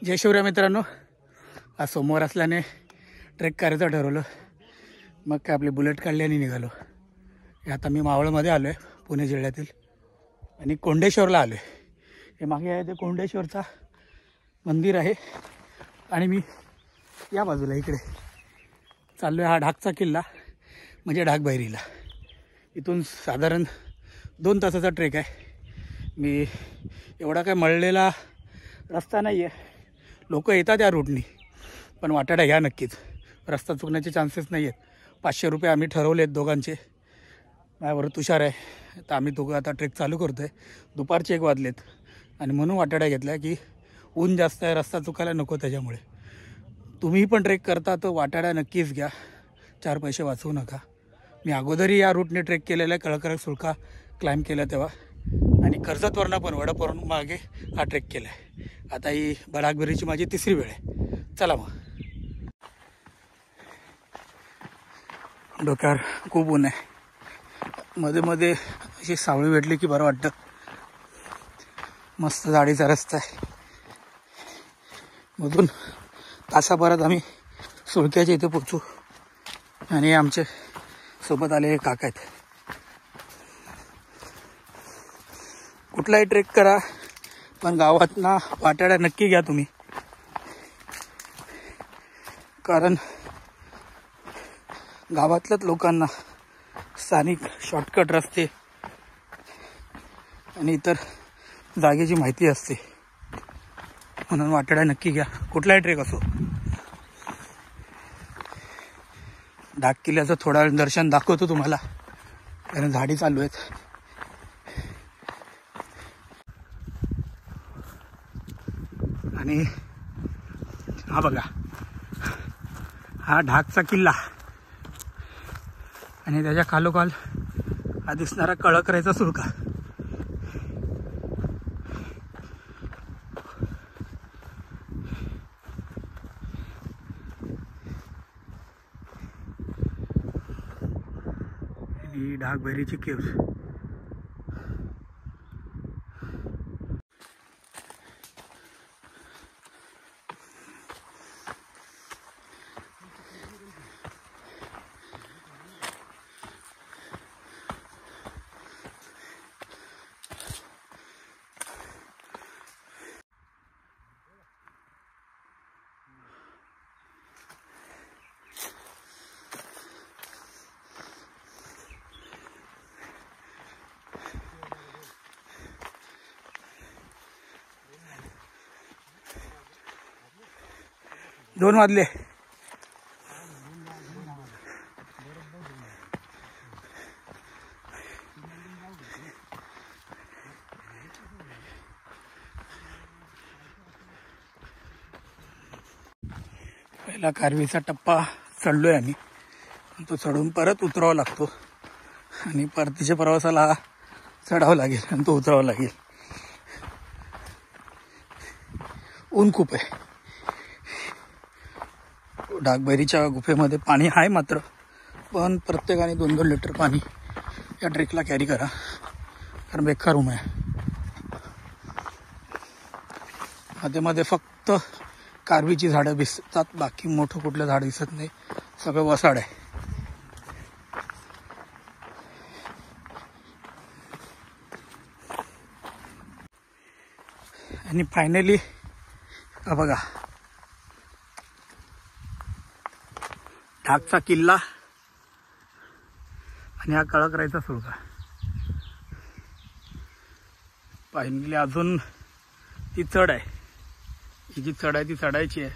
जय शिवराय मित्रांनो, आज सोमवार असल्याने ट्रेक करायचं ठरवलं. मग काय आपली बुलेट काढली आणि निघालो. आता मी मावळमध्ये आलो आहे, पुणे जिल्ह्यातील, आणि कोंडेश्वरला आलो आहे. हे मागे आहे ते कोंडेश्वरचा मंदिर आहे. आणि मी या बाजूला इकडे चाललो आहे. हा ढाकचा किल्ला म्हणजे ढाकबैरीला. इथून साधारण 2 तासाचा ट्रेक आहे. मी एवढा काय मळलेला रस्ता नाही आहे. लोक येतात या रूटनी, पण वाटाडा घ्या नक्कीच. रस्ता चुकण्याचे चान्सेस नाही आहेत. 500 रुपये आम्ही ठरवले आहेत दोघांचे. माझ्याबरोबर तुषार आहे. तर आम्ही दोघं आता ट्रेक चालू करतो आहे. दुपारचे 1 वाजलेत आणि म्हणून वाटाडा घेतला की ऊन जास्त आहे, रस्ता चुकायला नको. त्याच्यामुळे तुम्ही पण ट्रेक करता तर वाटाडा नक्कीच घ्या. 4 पैसे वाचवू नका. मी अगोदरही या रूटने ट्रेक केलेला आहे. कळकळक सुळका क्लाइंब केला तेव्हा, आणि कर्जतवरनं पण वडापावरून मागे हा ट्रेक केला आहे. आता ही ढाकबैरीची माझी 3री वेळ आहे. चला मग. डोक्यावर खूप ऊन आहे. मध्ये मध्ये अशी सावळी भेटली की बरं वाटतं. मस्त जाडीचा रस्ता आहे. मधून तासाभरात आम्ही सुळक्याच्या इथे पोचू. आणि आमचे सोबत आलेले काका आहेत. कुठलाही ट्रेक करा, पण गावातना वाटाडा नक्की घ्या तुम्ही. कारण गावातल्याच लोकांना स्थानिक शॉर्टकट रस्ते आणि इतर जागेची माहिती असते. म्हणून वाटाडा नक्की घ्या, कुठलाही ट्रेक असो. ढाक किल्ल्याचं थोडा वेळ दर्शन दाखवतो तुम्हाला, कारण झाडी चालू आहेत. आणि हा बघा, हा ढाकचा किल्ला, आणि त्याच्या खालोखाल हा दिसणारा कळकरायचा सुळका. ही ढाकबैरीची केव्ज. दोन वाजले. पहिला कारवीचा टप्पा चढलोय आम्ही. तो चढून परत उतरावा लागतो, आणि परतीच्या प्रवासाला चढावं लागेल आणि तो उतरावा लागेल. ऊन खूप आहे. ढाकबैरीच्या गुफेमध्ये पाणी आहे मात्र, पण प्रत्येकाने 2-2 लिटर पाणी या ट्रेकला कॅरी करा, कारण बेकार ऊन आहे. मध्ये मध्ये फक्त कारवीची झाडं दिसतात, बाकी मोठं कुठलं झाड दिसत नाही. सगळं वसाड आहे. आणि फायनली बघा, ढाकचा किल्ला आणि हा कळकरायचा सुळका. फायनली अजून ती चढ आहे. ही जी चढ आहे ती चढायची आहे.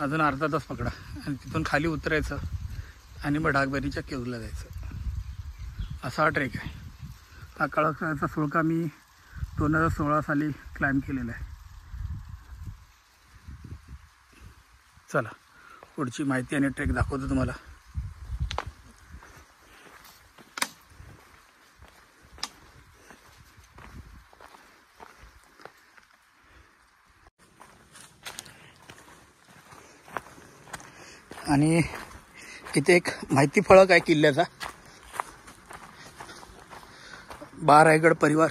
अजून अर्धा तास पकडा, आणि तिथून खाली उतरायचं आणि मग ढाकबैरीच्या केव्जला जायचं. असा हा ट्रेक आहे. हा कळकरायचा सुळका मी 2016 साली क्लाइंब केलेला आहे. चला, पुढची माहिती आणि ट्रेक दाखवतो तुम्हाला. आणि इथे एक माहिती फळक आहे किल्ल्याचा. बा रायगड परिवार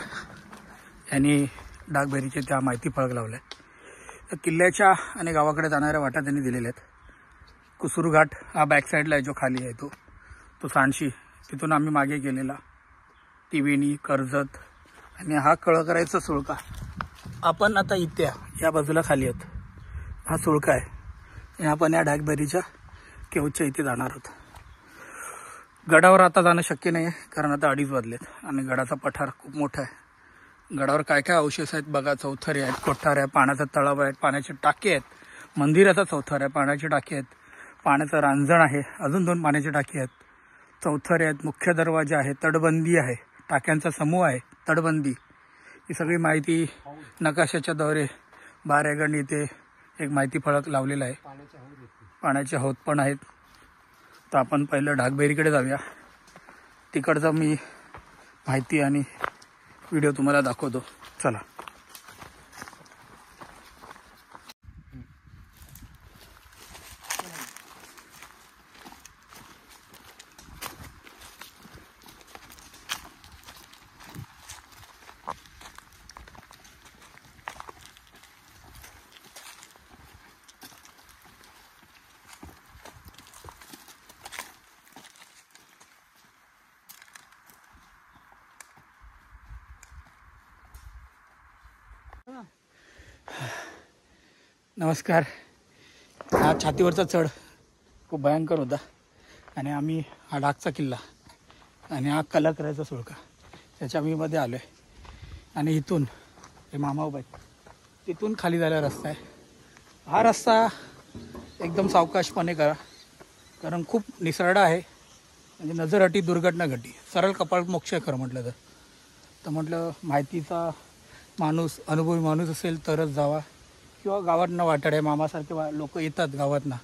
यांनी ढाकबैरीचे त्या माहिती फळक लावलाय. तर किल्ल्याच्या आणि गावाकडे जाणाऱ्या वाटा त्यांनी दिलेल्या आहेत. कुसूर घाट हा बॅक साईडला आहे, जो खाली आहे तो सांडशी, तिथून आम्ही मागे गेलेला, तिवेणी, कर्जत आणि हा कळकरायचा सुळका. आपण आता इथे या बाजूला खाली आहेत, हा सुळका आहे. आपण या ढाकबरीच्या केवच्या इथे जाणार आहोत. गडावर आता जाणं शक्य नाही आहे, कारण आता 2:30 वाजलेत आणि गडाचा पठार खूप मोठा आहे. गडावर काय काय अवशेष आहेत बघा. चौथरे आहेत, कोठार आहे, पाण्याचा तलाव आहे, पाण्याचे टाके आहेत, मंदिराचा चौथर आहे, पाण्याचे टाके आहेत, पाण्याचं रांजण आहे, अजून 2 पाण्याचे टाके आहेत, चौथरे आहेत, मुख्य दरवाजा आहे, तटबंदी आहे, टाक्यांचा समूह आहे, तटबंदी. ही सगळी माहिती नकाशाच्या द्वारे बारेगण इथे एक माहिती फलक लावलेला आहे. पाण्याचे हौद पण आहेत. तर आपण पहिलं ढाकबेरीकडे जाऊया. तिकडचा मी माहिती आणि व्हिडिओ तुम्हाला दाखवतो. चला. नमस्कार. हा छातीवरचा चढ खूप भयंकर होता आणि आम्ही हा ढाकचा किल्ला आणि हा कलाकरायचा सुळका त्याच्या मी मध्ये आलो आहे. आणि इथून हे मामा उभा आहेत, तिथून खाली जायला रस्ता आहे. हा रस्ता एकदम सावकाशपणे करा, कारण खूप निसरडा आहे. म्हणजे नजर अटी दुर्घटना घटी, सरळ कपाळ मोक्ष कर म्हटलं तर म्हटलं माहितीचा माणूस, अनुभवी माणूस असेल तरच जावा, किंवा गावातनं वाटाड्या मामासारखे लोक येतात गावातनं.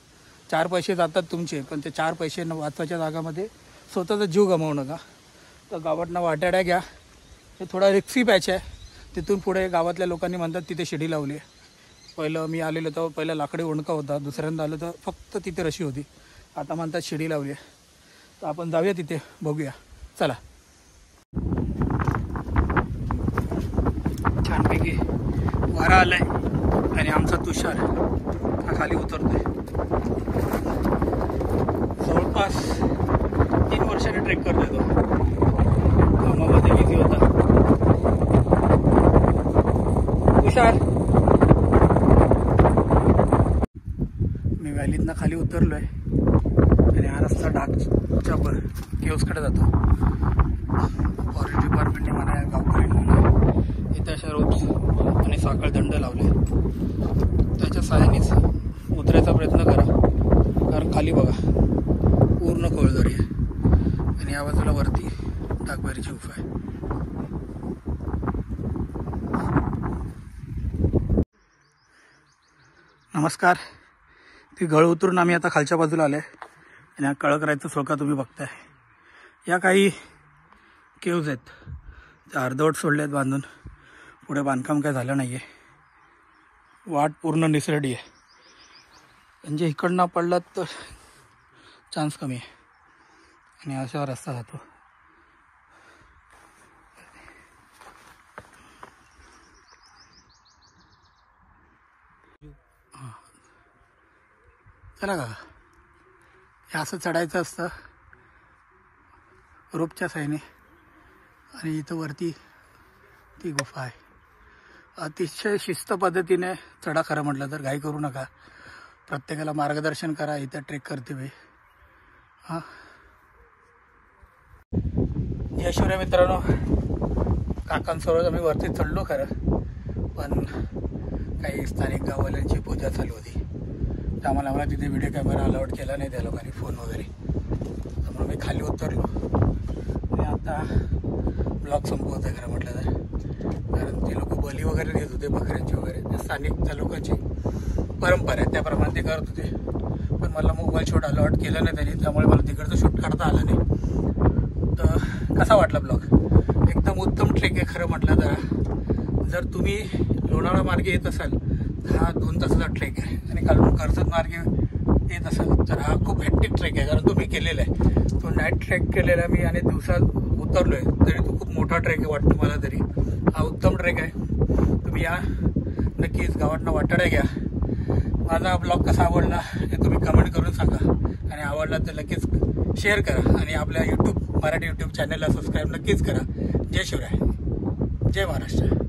4 पैसे जातात तुमचे, पण ते 4 पैसे वाचवायच्या जागामध्ये स्वतःचा जीव गमावू नका. तर गावातनं वाटाड्या घ्या. हे थोडा रिक्सी पॅच आहे. तिथून पुढे गावातल्या लोकांनी म्हणतात तिथे शिडी लावली आहे. पहिलं मी आलेलो तर पहिला लाकडी ओंडका होता, दुसऱ्यांदा आलं तर फक्त तिथे रशी होती, आता म्हणतात शिडी लावली आहे. तर आपण जाऊया तिथे, बघूया. चला. छानपैकी वारा आलाय आणि आमचा तुषार हा खाली उतरतोय. जवळपास 3 वर्षाने ट्रेक करतोय तो. कामामध्ये बिझी होता. तुषार, मी व्हॅलीतनं खाली उतरलोय आणि हा रस्ता ढाकच्या केव्सकडे जातो. फॉरेस्ट डिपार्टमेंटने म्हणा, गावकरी म्हणा, इथे अशा रोप्स आणि साखळ दंड लावले. त्याच्या सहाय्यानेच उतरायचा प्रयत्न करा, कारण खाली बघा पूर्ण कोळदरी आहे आणि या बाजूला वरती ढाकबेरीची गुफा आहे. नमस्कार. ती गळ उतरून आम्ही आता खालच्या बाजूला आले आणि हा कळकरायचा सुळका तुम्ही बघताय. या काही केव्ज आहेत, त्या अर्धवट सोडले आहेत बांधून. पुढे बांधकाम काय झालं नाही आहे. वाट पूर्ण निसरडी आहे, म्हणजे इकडनं पडलात तर चान्स कमी आहे. आणि असा रस्ता जातो. हां, चला का. हे असं चढायचं असतं रोपच्या साईने. आणि इथं वरती ती गुफा आहे. अतिशय शिस्त पद्धतीने चढा. खरं म्हटलं तर घाई करू नका. प्रत्येकाला मार्गदर्शन करा इथं ट्रेक करते वेळी. हां, जय शिवराय मित्रांनो. काकांसोबत आम्ही वरती चढलो खरं, पण काही स्थानिक गाववाल्यांची पूजा चालू होती, त्यामुळे आम्हाला तिथे व्हिडिओ कॅमेरा अलाउड केला नाही त्या लोकांनी, फोन वगैरे. त्यामुळे मी खाली उतरलो आणि आता ब्लॉग संपवत आहे खरं म्हटलं तर. कारण ते लोक बली वगैरे देत होते बकऱ्यांची वगैरे, त्या स्थानिक त्या लोकांची परंपरा आहे, त्याप्रमाणे ते करत होते. पण मला मोबाईल शूट अलाउड केलं नाही त्यांनी, त्यामुळे मला तिकडचं शूट काढता आलं नाही. तर कसा वाटला ब्लॉग? एकदम उत्तम ट्रेक आहे खरं म्हटलं तर. जर तुम्ही लोणावळा मार्गे येत असाल तर हा 2 तासाचा ट्रेक आहे, आणि खालून कर्जत मार्गे येत असाल तर हा खूप हेक्टिक ट्रेक आहे, कारण तो मी केलेला आहे. तो नाईट ट्रेक केलेला मी आणि दिवसात उतरलो आहे, तरी तो खूप मोठा ट्रेक आहे वाटतो मला तरी. हा उत्तम ट्रेक आहे. तुम्ही या, नक्कीच गावातनं वाटाड्या घ्या. माझा ब्लॉग कसा आवडला हे तुम्ही कमेंट करून सांगा आणि आवडला तर नक्कीच शेअर करा आणि आपल्या मराठी यूट्यूब चॅनलला सबस्क्राईब नक्कीच करा. जय शिवराय, जय महाराष्ट्र.